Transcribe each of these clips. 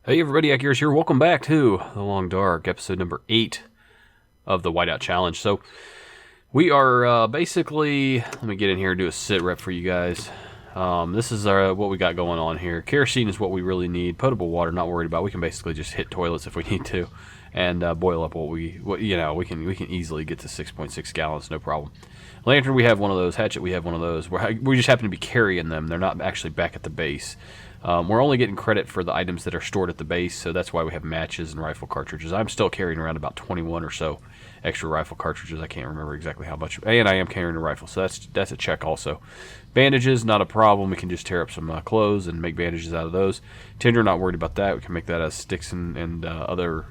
Hey everybody, Akiris here. Welcome back to The Long Dark, episode number 8 of the Whiteout Challenge. So, we are basically, let me get in here and do a sit rep for you guys. This is what we got going on here. Kerosene is what we really need. Potable water, not worried about. We can basically just hit toilets if we need to and boil up we can easily get to 6.6 gallons, no problem. Lantern, we have one of those. Hatchet, we have one of those. We just happen to be carrying them. They're not actually back at the base. We're only getting credit for the items that are stored at the base, so that's why we have matches and rifle cartridges. I'm still carrying around about 21 or so extra rifle cartridges. I can't remember exactly how much. And I am carrying a rifle, so that's a check also. Bandages, not a problem. We can just tear up some clothes and make bandages out of those. Tinder, not worried about that. We can make that as sticks and other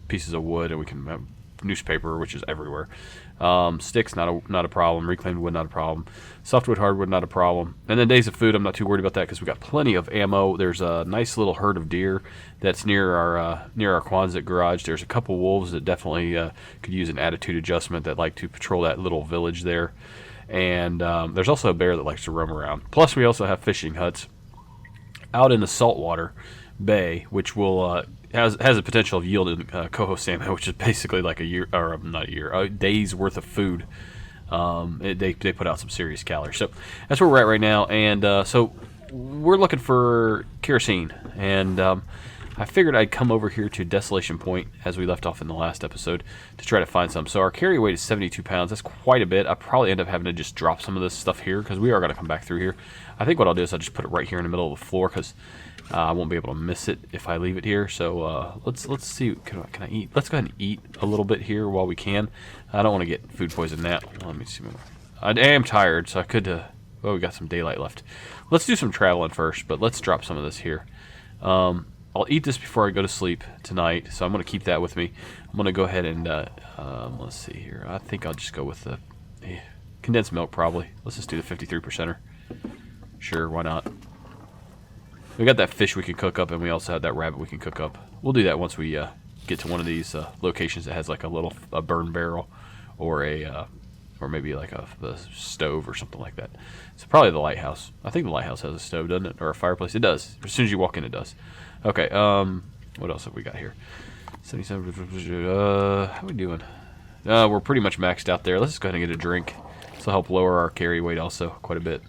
pieces of wood, and we can have newspaper, which is everywhere. Sticks, not a problem. Reclaimed wood, not a problem. Softwood, hardwood, not a problem. And then days of food, I'm not too worried about that because we got plenty of ammo. There's a nice little herd of deer that's near our Quonset garage. There's a couple wolves that definitely could use an attitude adjustment that like to patrol that little village there. And there's also a bear that likes to roam around. Plus, we also have fishing huts out in the saltwater bay, which will has the potential of yielding coho salmon, which is basically like a day's worth of food. They put out some serious calories. So that's where we're at right now. And so we're looking for kerosene. And I figured I'd come over here to Desolation Point, as we left off in the last episode, to try to find some. So our carry weight is 72 pounds. That's quite a bit. I'll probably end up having to just drop some of this stuff here because we are going to come back through here. I think what I'll do is I'll just put it right here in the middle of the floor because I won't be able to miss it if I leave it here. So let's see. Can I eat? Let's go ahead and eat a little bit here while we can. I don't want to get food poisoning now. Let me see. I am tired, so I could. Well, we got some daylight left. Let's do some traveling first, but let's drop some of this here. I'll eat this before I go to sleep tonight, so I'm going to keep that with me. I'm going to go ahead and let's see here. I think I'll just go with the condensed milk probably. Let's just do the 53%er. Sure, why not? We got that fish we can cook up, and we also have that rabbit we can cook up. We'll do that once we get to one of these locations that has like a burn barrel or or maybe like a stove or something like that. So probably the lighthouse. I think the lighthouse has a stove, doesn't it? Or a fireplace. It does. As soon as you walk in, it does. Okay. What else have we got here? 77. How are we doing? We're pretty much maxed out there. Let's just go ahead and get a drink. This will help lower our carry weight also quite a bit.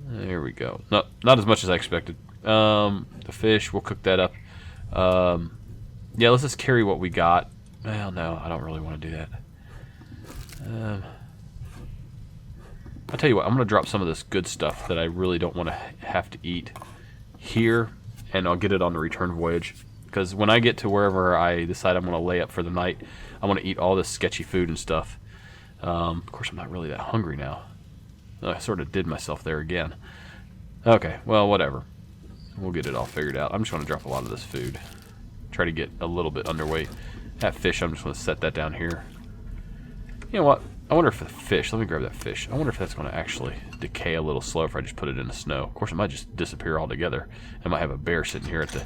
There we go. Not as much as I expected. The fish, we'll cook that up. Yeah, let's just carry what we got. Well, no, I don't really want to do that. I'll tell you what, I'm going to drop some of this good stuff that I really don't want to have to eat here, and I'll get it on the return voyage. Because when I get to wherever I decide I'm going to lay up for the night, I'm going to eat all this sketchy food and stuff. Of course, I'm not really that hungry now. I sort of did myself there again. Okay, well, whatever. We'll get it all figured out. I'm just going to drop a lot of this food. Try to get a little bit underweight. That fish, I'm just going to set that down here. You know what? I wonder if the fish, let me grab that fish. I wonder if that's going to actually decay a little slow if I just put it in the snow. Of course, it might just disappear altogether. I might have a bear sitting here at the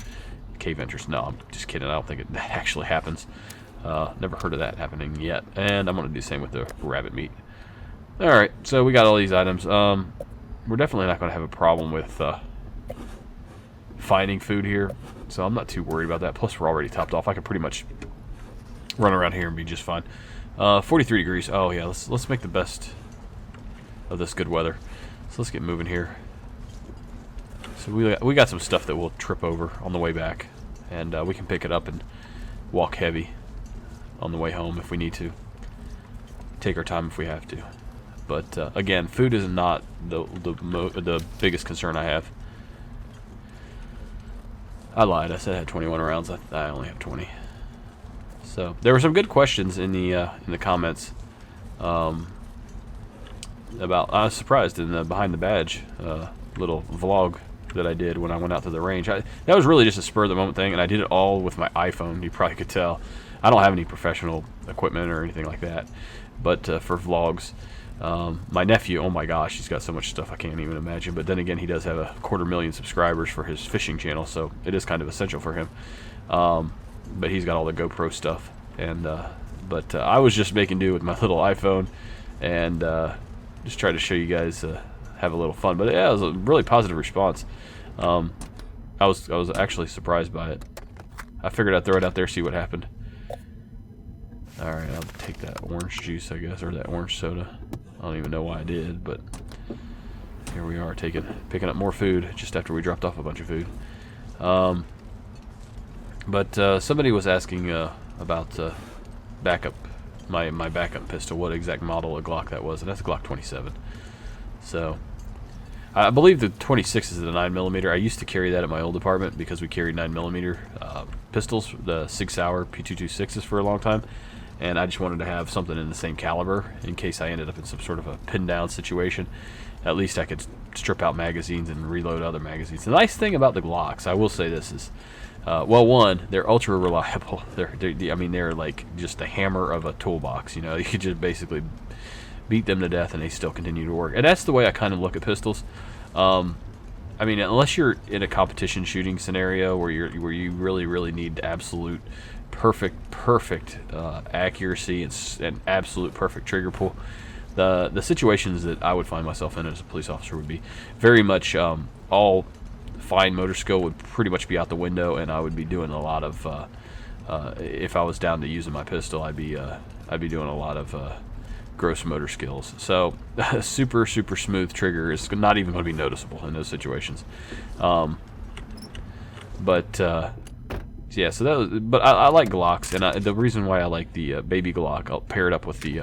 cave entrance. No, I'm just kidding. I don't think that actually happens. Never heard of that happening yet. And I'm going to do the same with the rabbit meat. Alright, so we got all these items. We're definitely not going to have a problem with finding food here, so I'm not too worried about that. Plus, we're already topped off. I could pretty much run around here and be just fine. 43 degrees. Oh, yeah, let's make the best of this good weather. So let's get moving here. So we got some stuff that we'll trip over on the way back, and we can pick it up and walk heavy on the way home if we need to. Take our time if we have to. But again, food is not the biggest concern I have. I lied. I said I had 21 rounds. I only have 20. So there were some good questions in the comments about. I was surprised in the behind the badge little vlog that I did when I went out to the range. That was really just a spur of the moment thing, and I did it all with my iPhone. You probably could tell. I don't have any professional equipment or anything like that, but for vlogs. My nephew, oh my gosh, he's got so much stuff I can't even imagine. But then again, he does have 250,000 subscribers for his fishing channel, so it is kind of essential for him. But he's got all the GoPro stuff, and but I was just making do with my little iPhone, and just try to show you guys have a little fun. But yeah, it was a really positive response. I was actually surprised by it. I figured I'd throw it out there, see what happened. Alright, I'll take that orange juice, I guess, or that orange soda. I don't even know why I did, but here we are picking up more food just after we dropped off a bunch of food. But somebody was asking about backup, my backup pistol, what exact model of Glock that was, and that's a Glock 27. So I believe the 26 is the 9mm. I used to carry that at my old apartment because we carried 9mm pistols, the Sig Sauer P226s for a long time, and I just wanted to have something in the same caliber in case I ended up in some sort of a pin down situation. At least I could strip out magazines and reload other magazines. The nice thing about the Glocks, I will say this, is well, one, they're ultra reliable. They're like just the hammer of a toolbox. You know, you could just basically beat them to death and they still continue to work. And that's the way I kind of look at pistols. I mean, unless you're in a competition shooting scenario where you really need absolute perfect accuracy and absolute perfect trigger pull, the situations that I would find myself in as a police officer would be very much all fine motor skill would pretty much be out the window, and I would be doing a lot of if I was down to using my pistol, I'd be doing a lot of gross motor skills. So super smooth trigger is not even going to be noticeable in those situations. Yeah, so that was, but I like Glocks, and the reason why I like the baby Glock, I'll pair it up with the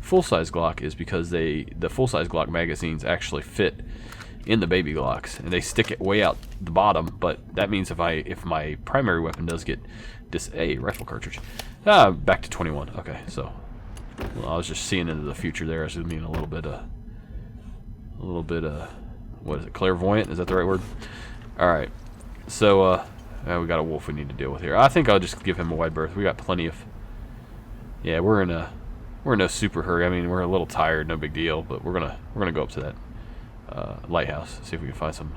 full-size Glock, is because the full-size Glock magazines actually fit in the baby Glocks, and they stick it way out the bottom. But that means if my primary weapon does get rifle cartridge, back to 21. Okay, so well, I was just seeing into the future there. I was being a little bit what is it, clairvoyant? Is that the right word? All right, so we got a wolf we need to deal with here. I think I'll just give him a wide berth. We got plenty of. Yeah, we're in no super hurry. I mean, we're a little tired, no big deal, but we're gonna go up to that lighthouse, see if we can find some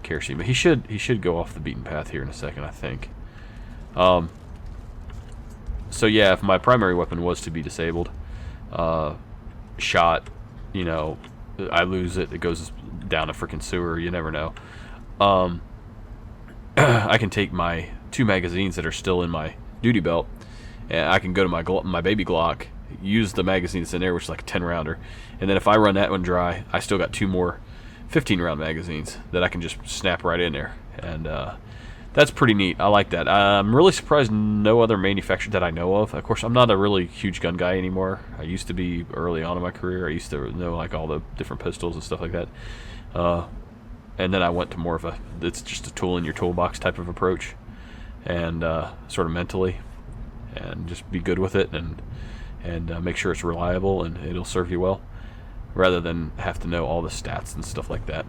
kerosene. But he should go off the beaten path here in a second, I think. So yeah, if my primary weapon was to be disabled, shot, you know, I lose it, it goes down a freaking sewer, you never know. I can take my 2 magazines that are still in my duty belt, and I can go to my baby Glock, use the magazine that's in there, which is like a 10-rounder, and then if I run that one dry, I still got 2 more 15-round magazines that I can just snap right in there, and that's pretty neat. I like that. I'm really surprised no other manufacturer that I know of. Of course, I'm not a really huge gun guy anymore. I used to be early on in my career. I used to know like all the different pistols and stuff like that. And then I went to more of it's just a tool in your toolbox type of approach, and sort of mentally, and just be good with it, and make sure it's reliable and it'll serve you well, rather than have to know all the stats and stuff like that.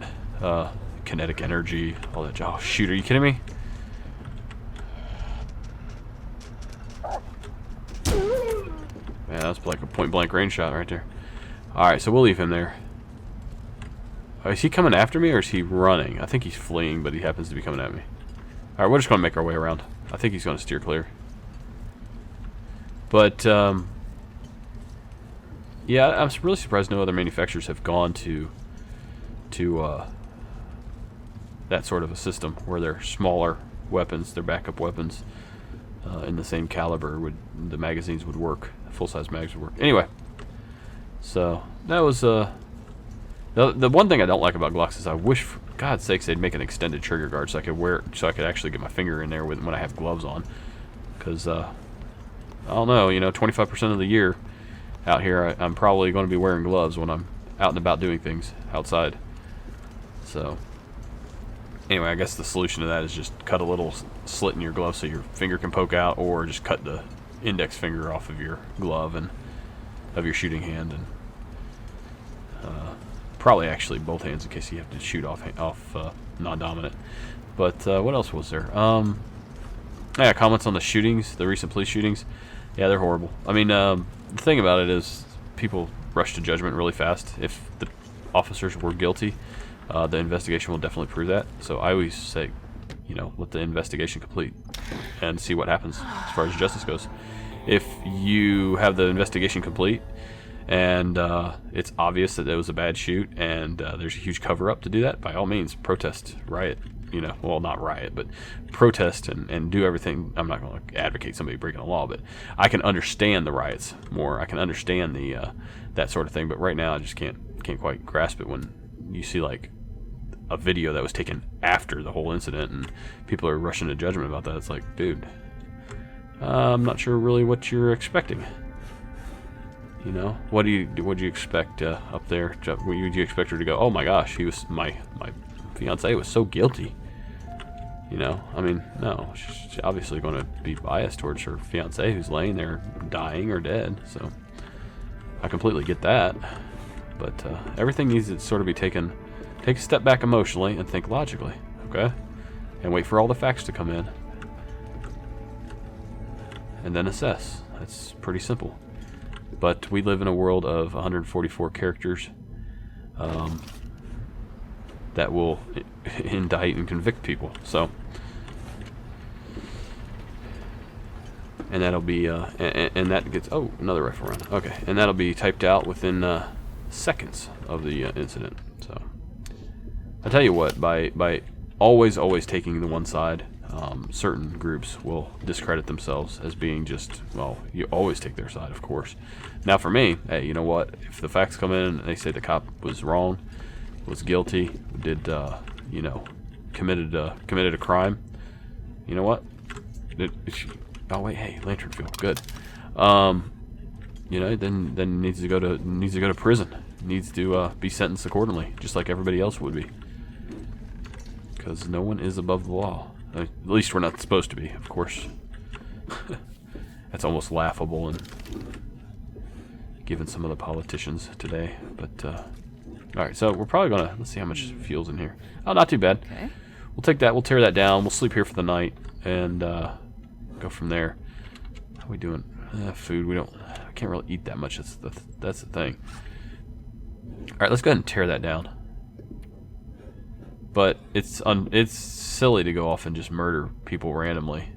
Kinetic energy, all that. Oh shoot, are you kidding me? Man, that's like a point blank range shot right there. Alright, so we'll leave him there. Is he coming after me or is he running? I think he's fleeing, but he happens to be coming at me. Alright, we're just going to make our way around. I think he's going to steer clear. But, yeah, I'm really surprised no other manufacturers have gone to that sort of a system where they're smaller weapons, their backup weapons, in the same caliber, the magazines would work. Full-size mags would work. Anyway, so that was the one thing I don't like about Glocks is I wish, for God's sakes, they'd make an extended trigger guard so I could actually get my finger in there when I have gloves on. Because I don't know, 25% of the year out here I'm probably going to be wearing gloves when I'm out and about doing things outside. So anyway, I guess the solution to that is just cut a little slit in your glove so your finger can poke out, or just cut the index finger off of your glove and of your shooting hand, and probably actually both hands in case you have to shoot off non-dominant. But what else was there? Yeah, comments on the shootings, the recent police shootings. Yeah, they're horrible. I mean, the thing about it is people rush to judgment really fast. If the officers were guilty, the investigation will definitely prove that. So I always say, let the investigation complete and see what happens as far as justice goes. If you have the investigation complete and it's obvious that it was a bad shoot and there's a huge cover-up to do that, by all means, protest, riot. you know, well, not riot, but protest and do everything. I'm not going to advocate somebody breaking the law, but I can understand the riots more. I can understand the that sort of thing. But right now, I just can't quite grasp it when you see like a video that was taken after the whole incident and people are rushing to judgment about that. It's like, dude, I'm not sure really what you're expecting. You know, what do you expect up there? Would you expect her to go, oh my gosh, he was my fiance was so guilty? You know, I mean, no, she's obviously going to be biased towards her fiance who's laying there dying or dead. So I completely get that, but everything needs to sort of be take a step back emotionally and think logically, okay, and wait for all the facts to come in, and then assess. That's pretty simple. But we live in a world of 144 characters that will indict and convict people. So, and that'll be and that gets another rifle round. Okay, and that'll be typed out within seconds of the incident. So, I tell you what, by always taking the one side, certain groups will discredit themselves as being just, well, you always take their side, of course. Now for me, hey, you know what? If the facts come in and they say the cop was wrong, was guilty, did, you know, committed a crime, you know what? Oh wait, hey, lantern fuel, good. You know, then needs to go to prison. Needs to be sentenced accordingly, just like everybody else would be. Because no one is above the law. At least we're not supposed to be, of course. That's almost laughable, and given some of the politicians today. But all right, so we're probably gonna, let's see how much fuel's in here. Oh, not too bad. Okay. We'll take that. We'll tear that down. We'll sleep here for the night and go from there. How are we doing? Food. We can't really eat that much. That's the thing. All right, let's go ahead and tear that down. But it's silly to go off and just murder people randomly,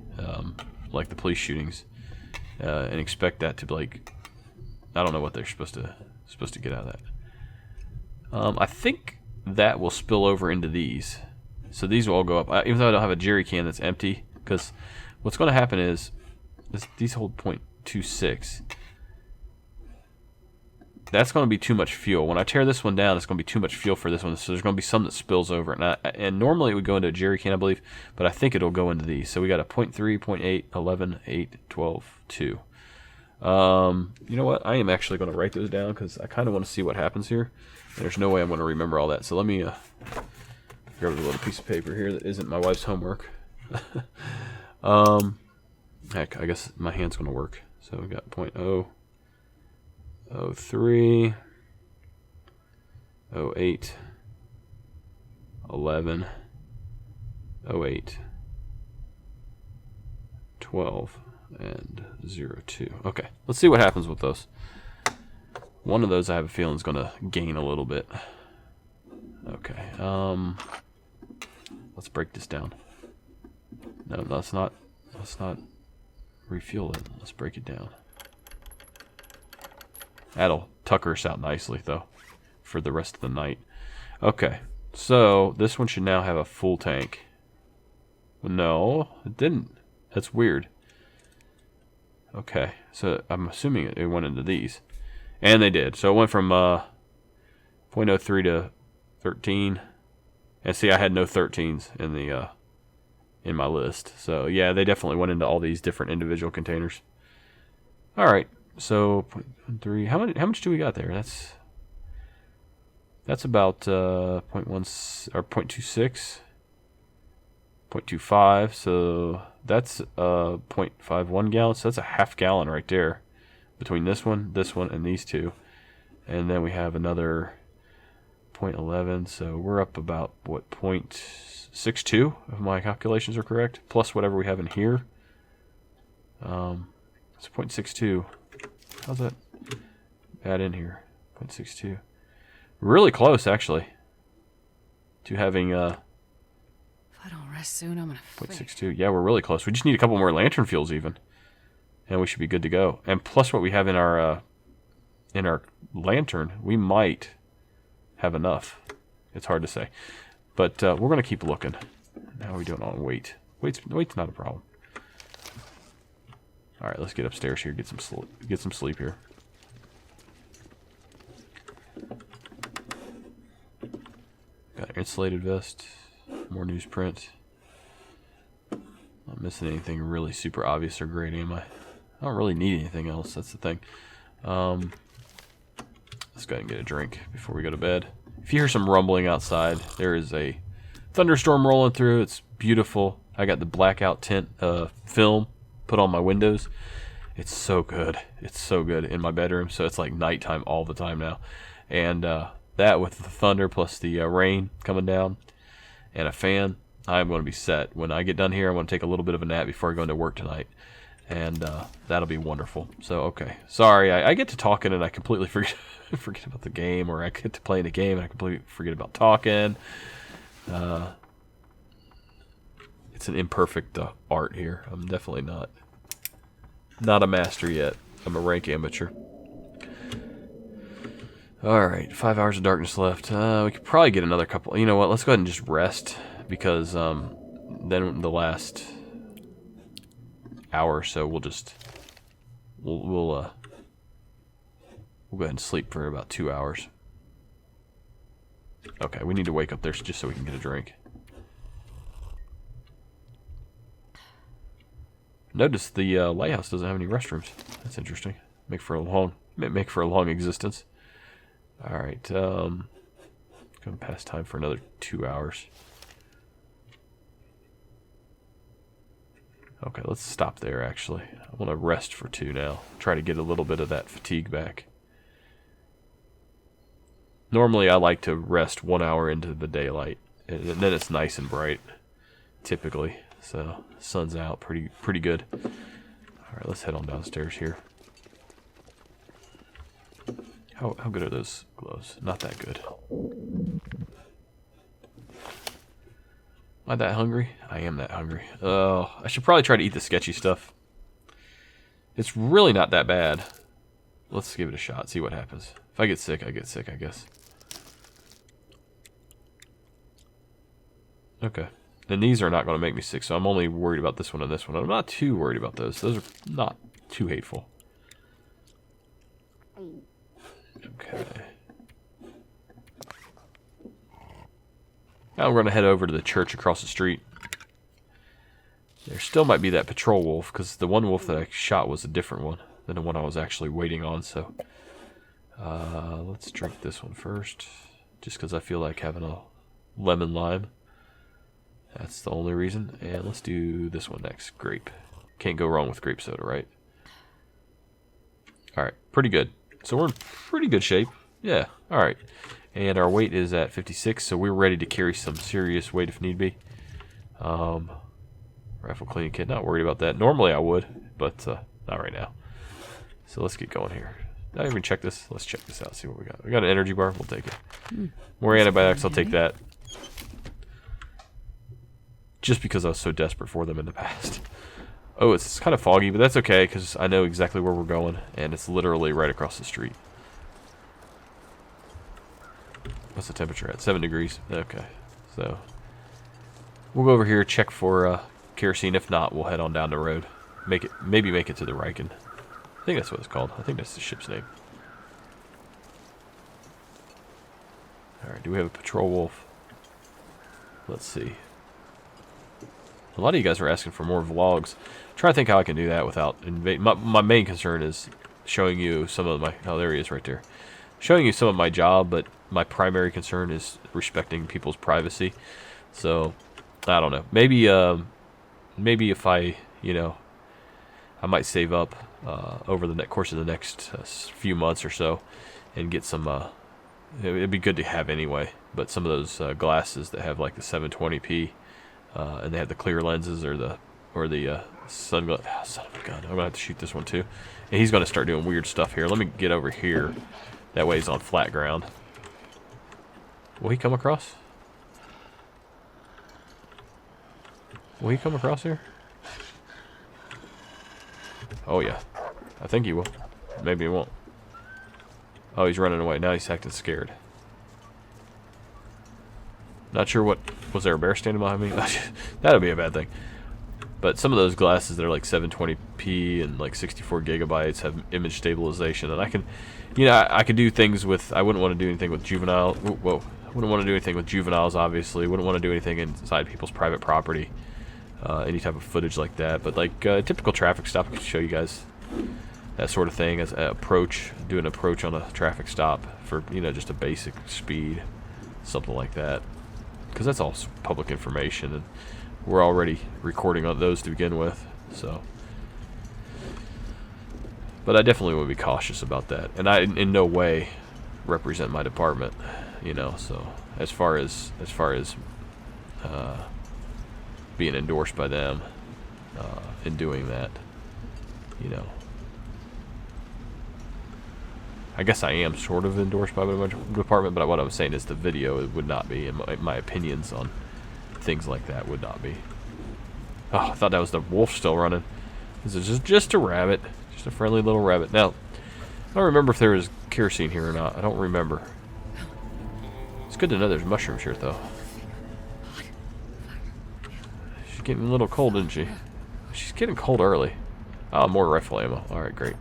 like the police shootings, and expect that to, like, I don't know what they're supposed to get out of that. I think that will spill over into these, so these will all go up. Even though I don't have a jerry can that's empty, because what's going to happen is these hold 0.26. That's going to be too much fuel. When I tear this one down, it's going to be too much fuel for this one. So there's going to be some that spills over. And normally it would go into a jerry can, I believe, but I think it'll go into these. So we got a 0.3, 0.8, 11, 8, 12, 2. You know what? I am actually going to write those down because I kind of want to see what happens here. And there's no way I'm going to remember all that. So let me grab a little piece of paper here that isn't my wife's homework. Heck, I guess my hand's going to work. So we got 0.0. 03, 08, 11, 08, 12, and 02. Okay, let's see what happens with those. One of those I have a feeling is going to gain a little bit. Okay, let's break this down. No, let's not refuel it. Let's break it down. That'll tucker us out nicely, though, for the rest of the night. Okay, so this one should now have a full tank. No, it didn't. That's weird. Okay, so I'm assuming it went into these. And they did. So it went from 0.03 to 13. And see, I had no 13s in the in my list. So yeah, they definitely went into all these different individual containers. All right. So 0.3. How much do we got there? That's about 0.1 or 0.26, 0.25. So that's 0.51 gallons. So that's a half gallon right there between this one, and these two. And then we have another 0.11. So we're up about what, 0.62 if my calculations are correct, plus whatever we have in here. It's 0.62. How's that add in here? 0.62. Really close, actually, to having If I don't rest soon, I'm gonna 0.62. Yeah, we're really close. We just need a couple more lantern fuels even, and we should be good to go. And plus what we have in our lantern, we might have enough. It's hard to say, but we're gonna keep looking. How are we doing on weight? Weight's not a problem. All right, let's get upstairs here. Get some sleep here. Got an insulated vest. More newsprint. Not missing anything really super obvious or great, am I? I don't really need anything else. That's the thing. Let's go ahead and get a drink before we go to bed. If you hear some rumbling outside, there is a thunderstorm rolling through. It's beautiful. I got the blackout tint film put on my windows. It's so good. It's so good in my bedroom. So it's like nighttime all the time now. And that with the thunder plus the rain coming down and a fan, I'm going to be set. When I get done here, I'm going to take a little bit of a nap before I go into work tonight. And that'll be wonderful. So, okay. Sorry, I get to talking and I completely forget about the game, or I get to playing the game and I completely forget about talking. It's an imperfect art here. I'm definitely not a master yet. I'm a rank amateur. Alright, 5 hours of darkness left. We could probably get another couple. You know what? Let's go ahead and just rest, because then the last hour or so we'll go ahead and sleep for about 2 hours. Okay, we need to wake up there just so we can get a drink. Notice the lighthouse doesn't have any restrooms. That's interesting. Make for a long existence. All right, going past time for another 2 hours. Okay, let's stop there. Actually, I want to rest for 2 now. Try to get a little bit of that fatigue back. Normally, I like to rest 1 hour into the daylight, and then it's nice and bright. Typically, so sun's out pretty good. All right, let's head on downstairs here. How good are those gloves? Not that good. Am I that hungry? I am that hungry. I should probably try to eat the sketchy stuff. It's really not that bad. Let's give it a shot, see what happens. If I get sick, I get sick, I guess. Okay. And these are not going to make me sick, so I'm only worried about this one and this one. I'm not too worried about those. Those are not too hateful. Okay. Now we're going to head over to the church across the street. There still might be that patrol wolf, because the one wolf that I shot was a different one than the one I was actually waiting on. So let's drink this one first, just because I feel like having a lemon lime. That's the only reason. And let's do this one next. Grape. Can't go wrong with grape soda, right? Alright, pretty good. So we're in pretty good shape. Yeah, alright. And our weight is at 56, so we're ready to carry some serious weight if need be. Rifle cleaning kit, not worried about that. Normally I would, but not right now. So let's get going here. Did I even check this? Let's check this out, see what we got. We got an energy bar, we'll take it. More antibiotics, I'll take that. Just because I was so desperate for them in the past. Oh, it's kind of foggy, but that's okay, because I know exactly where we're going, and it's literally right across the street. What's the temperature at? 7 degrees. Okay, so we'll go over here, check for kerosene. If not, we'll head on down the road. Maybe make it to the Riken. I think that's what it's called. I think that's the ship's name. Alright, do we have a patrol wolf? Let's see. A lot of you guys are asking for more vlogs. Try to think how I can do that without invading. My main concern is showing you some of my... Oh, there he is right there. Showing you some of my job, but my primary concern is respecting people's privacy. So, I don't know. Maybe if I, I might save up over the course of the next few months or so and get some... it'd be good to have anyway, but some of those glasses that have like the 720p and they have the clear lenses or the sunglasses. Oh, son of a gun! I'm gonna have to shoot this one too. And he's gonna start doing weird stuff here. Let me get over here. That way he's on flat ground. Will he come across? Will he come across here? Oh yeah, I think he will. Maybe he won't. Oh, he's running away now. He's acting scared. Not sure what Was there a bear standing behind me? That would be a bad thing. But some of those glasses that are like 720p and like 64 gigabytes have image stabilization, and I can, you know, I could do things with. I wouldn't want to do anything with juvenile. Whoa! I wouldn't want to do anything with juveniles. Obviously, wouldn't want to do anything inside people's private property. Any type of footage like that. But like typical traffic stop, I can show you guys that sort of thing as an approach. Do an approach on a traffic stop for, you know, just a basic speed, something like that. Because that's all public information, and we're already recording on those to begin with, so. But I definitely would be cautious about that, and I in no way represent my department, you know. So as far as being endorsed by them in doing that, you know, I guess I am sort of endorsed by my department, but what I'm saying is the video would not be, and my opinions on things like that would not be. Oh, I thought that was the wolf still running. This is just a rabbit. Just a friendly little rabbit. Now, I don't remember if there was kerosene here or not. I don't remember. It's good to know there's mushrooms here, though. She's getting a little cold, isn't she? She's getting cold early. Oh, more rifle ammo. Alright, great.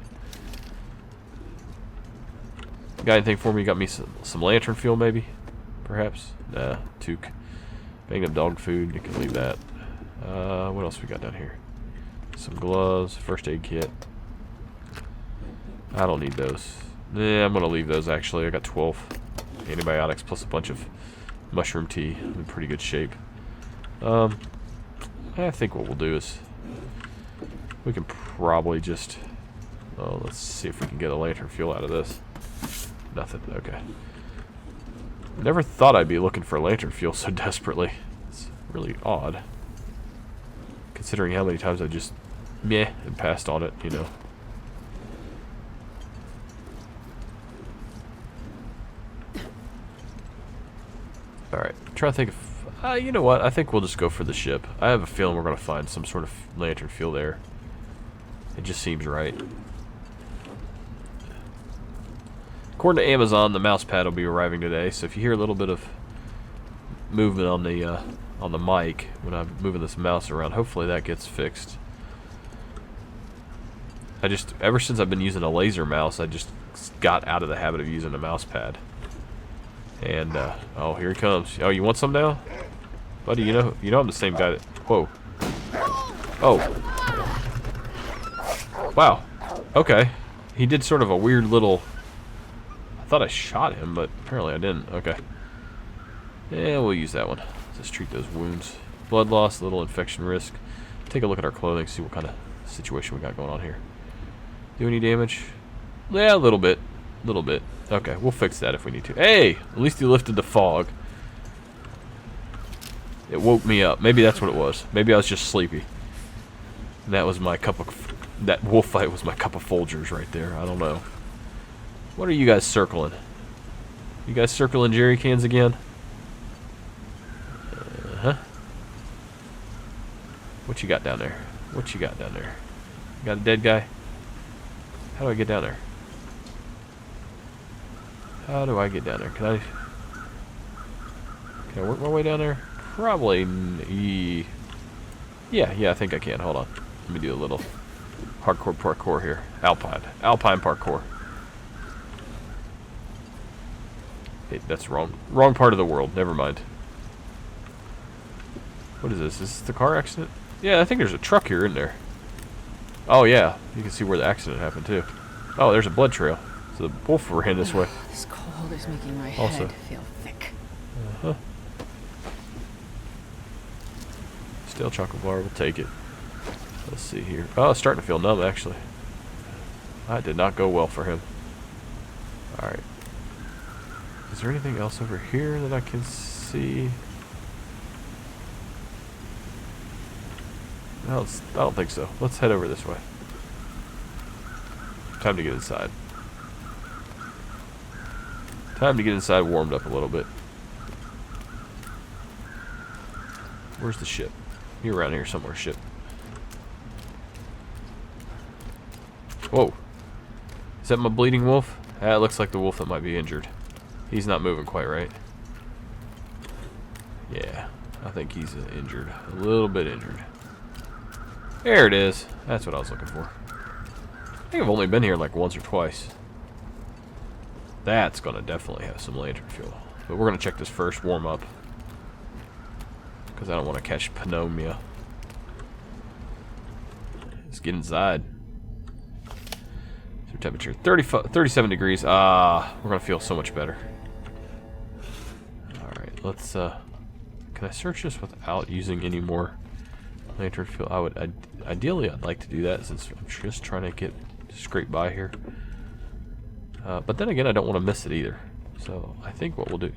Got anything for me? You got me some lantern fuel, maybe? Perhaps? Nah, toque. Banged up dog food, you can leave that. What else we got down here? Some gloves, first aid kit. I don't need those. Yeah, I'm gonna leave those actually. I got 12 antibiotics plus a bunch of mushroom tea. I'm in pretty good shape. I think what we'll do is we can probably just, oh, let's see if we can get a lantern fuel out of this. Nothing, okay. Never thought I'd be looking for lantern fuel so desperately. It's really odd, considering how many times I just meh and passed on it, you know. Alright, trying to think of, you know what, I think we'll just go for the ship. I have a feeling we're going to find some sort of lantern fuel there. It just seems right. According to Amazon, the mouse pad will be arriving today, so if you hear a little bit of movement on the mic when I'm moving this mouse around, hopefully that gets fixed. Ever since I've been using a laser mouse, I just got out of the habit of using a mouse pad. And oh, here he comes. Oh, you want some now, buddy? You know I'm the same guy that. Whoa. Oh. Wow. Okay. He did sort of a weird little. I thought I shot him, but apparently I didn't. Okay. Yeah, we'll use that one. Just treat those wounds. Blood loss, little infection risk. Take a look at our clothing, see what kind of situation we got going on here. Do any damage? Yeah, a little bit. Little bit. Okay, we'll fix that if we need to. Hey! At least he lifted the fog. It woke me up. Maybe that's what it was. Maybe I was just sleepy. And that was my cup of... That wolf fight was my cup of Folgers right there. I don't know. What are you guys circling? You guys circling jerry cans again? Uh-huh. What you got down there? What you got down there? You got a dead guy? How do I get down there? How do I get down there? Can I work my way down there? Probably. Yeah, I think I can. Hold on. Let me do a little hardcore parkour here. Alpine parkour. Hey, that's wrong. Wrong part of the world. Never mind. What is this? Is this the car accident? Yeah, I think there's a truck here, isn't there? Oh yeah, you can see where the accident happened too. Oh, there's a blood trail. So the wolf ran this way. This cold is making my Also. head feel thick. Uh-huh. Stale chocolate bar, we'll take it. Let's see here. Oh, it's starting to feel numb, actually. That did not go well for him. Alright. Is there anything else over here that I can see? No, I don't think so. Let's head over this way. Time to get inside. Time to get inside, warmed up a little bit. Where's the ship? You're around here somewhere, ship. Whoa. Is that my bleeding wolf? That looks like the wolf that might be injured. He's not moving quite right. Yeah. I think he's injured. A little bit injured. There it is. That's what I was looking for. I think I've only been here like once or twice. That's going to definitely have some lantern fuel. But we're going to check this first, warm up. Because I don't want to catch pneumonia. Let's get inside. Temperature 37 degrees. We're going to feel so much better. Alright, let's... can I search this without using any more lantern fuel? I would... ideally, I'd like to do that since I'm just trying to scrape by here. But then again, I don't want to miss it either. So I think what we'll do...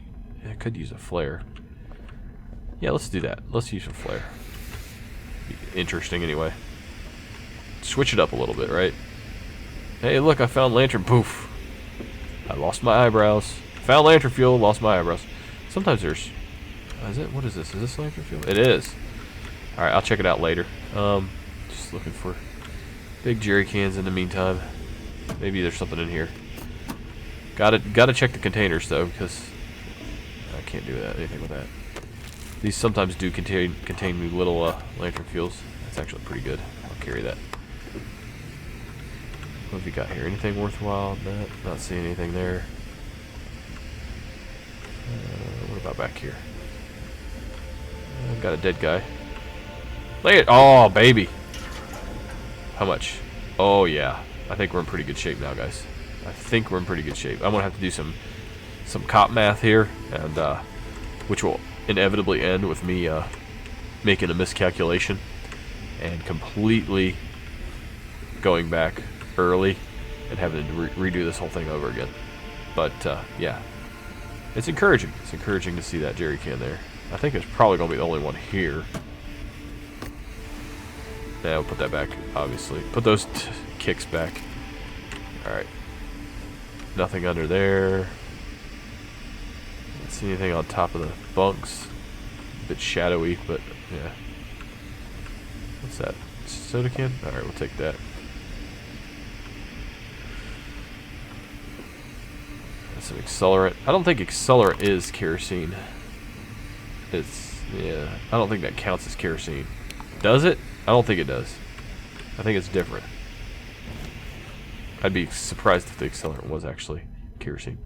I could use a flare. Yeah, let's do that. Let's use a flare. Be interesting anyway. Switch it up a little bit, right? Hey, look, I found lantern. Poof. I lost my eyebrows. Found lantern fuel, lost my eyebrows. Sometimes there's... is it? What is this? Is this lantern fuel? It is. Alright, I'll check it out later. Just looking for big jerry cans in the meantime. Maybe there's something in here. Gotta check the containers, though, because I can't do anything with that. These sometimes do contain little lantern fuels. That's actually pretty good. I'll carry that. What have we got here? Anything worthwhile? Not seeing anything there. What about back here? I've got a dead guy. Lay it! Oh, baby! How much? Oh, yeah. I think we're in pretty good shape now, guys. I think we're in pretty good shape. I'm going to have to do some cop math here, and which will inevitably end with me making a miscalculation and completely going back early and having to redo this whole thing over again. But yeah, it's encouraging. It's encouraging to see that jerry can there. I think it's probably going to be the only one here. Yeah, we'll put that back, obviously. Put those kicks back. Alright. Nothing under there. Don't see anything on top of the bunks. A bit shadowy, but yeah. What's that? Soda can? Alright, we'll take that. Some accelerant. I don't think accelerant is kerosene. Yeah, I don't think that counts as kerosene. Does it? I don't think it does. I think it's different. I'd be surprised if the accelerant was actually kerosene.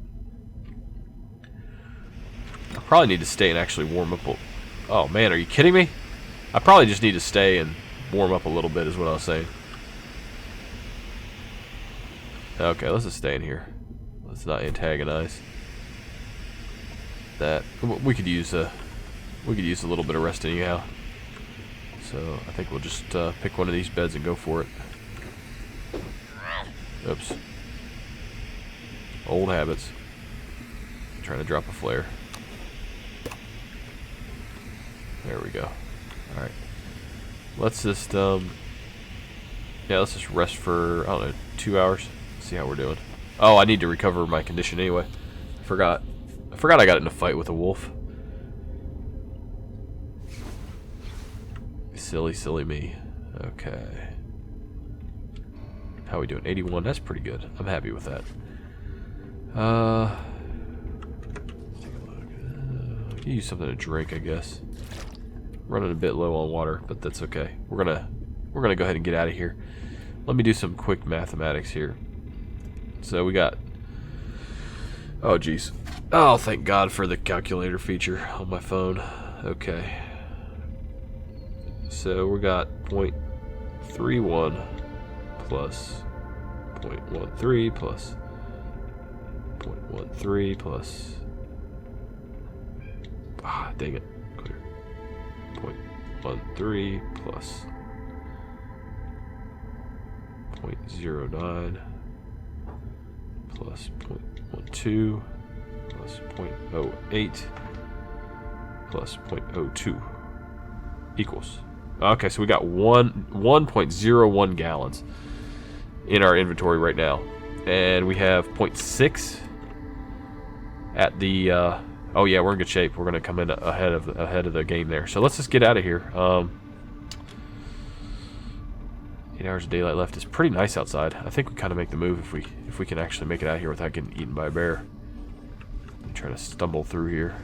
I probably need to stay and actually warm up oh man, are you kidding me? I probably just need to stay and warm up a little bit is what I was saying. Okay, let's just stay in here. Let's not antagonize. That we could use a little bit of rest anyhow. So I think we'll just pick one of these beds and go for it. Oops. Old habits. Trying to drop a flare. There we go. All right. Let's just let's just rest for I don't know 2 hours. See how we're doing. Oh, I need to recover my condition anyway. I forgot I got in a fight with a wolf. Silly me. Okay. How are we doing? 81. That's pretty good. I'm happy with that. Take a look. Use something to drink, I guess. Running a bit low on water, but that's okay. We're gonna go ahead and get out of here. Let me do some quick mathematics here. So we got. Oh geez. Oh, thank God for the calculator feature on my phone. Okay. So we got 0.31 plus 0.13 plus 0.13 plus. Ah, dang it. Clear. 0.13 plus 0.09 plus 0.12 plus 0.08 plus 0.02 equals. Okay, so we got 1.01 gallons in our inventory right now, and we have 0.6 at the. Oh yeah, we're in good shape. We're gonna come in ahead of the game there. So let's just get out of here. 8 hours of daylight left. It's pretty nice outside. I think we kind of make the move if we can actually make it out here without getting eaten by a bear. I'm trying to stumble through here.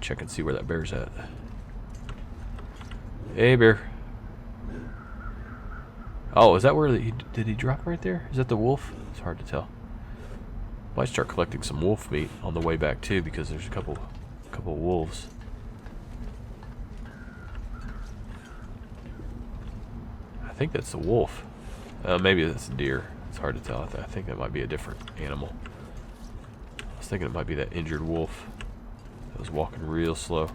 check and see where that bear's at. Hey, bear. Oh, is that where did he drop right there? Is that the wolf? It's hard to tell. Might start collecting some wolf meat on the way back too, because there's a couple wolves. I think that's the wolf. Maybe that's a deer. It's hard to tell. I think that might be a different animal. I was thinking it might be that injured wolf that was walking real slow.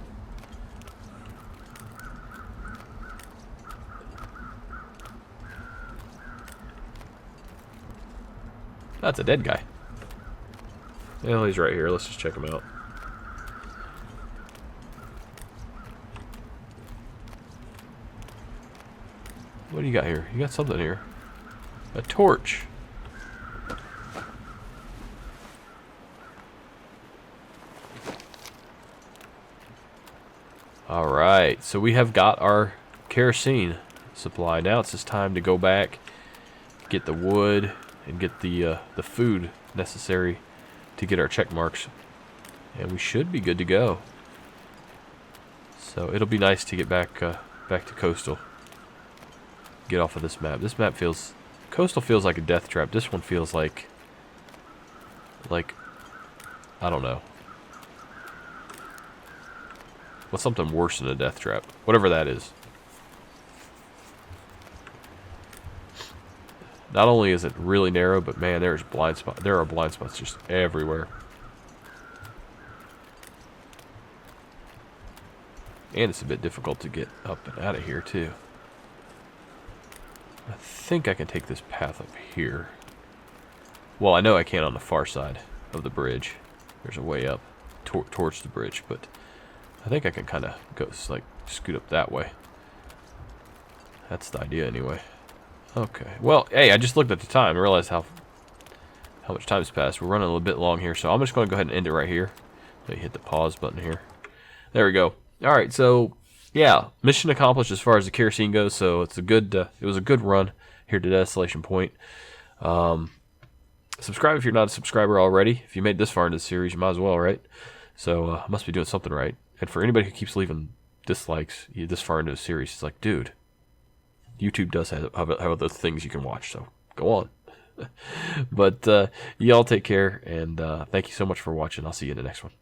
That's a dead guy. Well, he's right here. Let's just check him out. What do you got here? You got something here. A torch. Alright, so we have got our kerosene supply. Now it's just time to go back, get the wood, and get the food necessary to get our check marks. And we should be good to go. So it'll be nice to get back to coastal. Get off of this map. This map feels... Coastal feels like a death trap. This one feels like... I don't know. What's something worse than a death trap? Whatever that is. Not only is it really narrow, but man, there's blind spot. There are blind spots just everywhere. And it's a bit difficult to get up and out of here too. I think I can take this path up here. Well, I know I can on the far side of the bridge. There's a way up towards the bridge, but I think I can kind of go like scoot up that way. That's the idea anyway. Okay. Well, hey, I just looked at the time and realized how much time's passed. We're running a little bit long here, so I'm just going to go ahead and end it right here. Let me hit the pause button here. There we go. All right, so yeah, mission accomplished as far as the kerosene goes. So it's a good. It was a good run here to Desolation Point. Subscribe if you're not a subscriber already. If you made this far into the series, you might as well, right? So I must be doing something right. And for anybody who keeps leaving dislikes this far into the series, it's like, dude, YouTube does have other things you can watch, so go on. But y'all take care, and thank you so much for watching. I'll see you in the next one.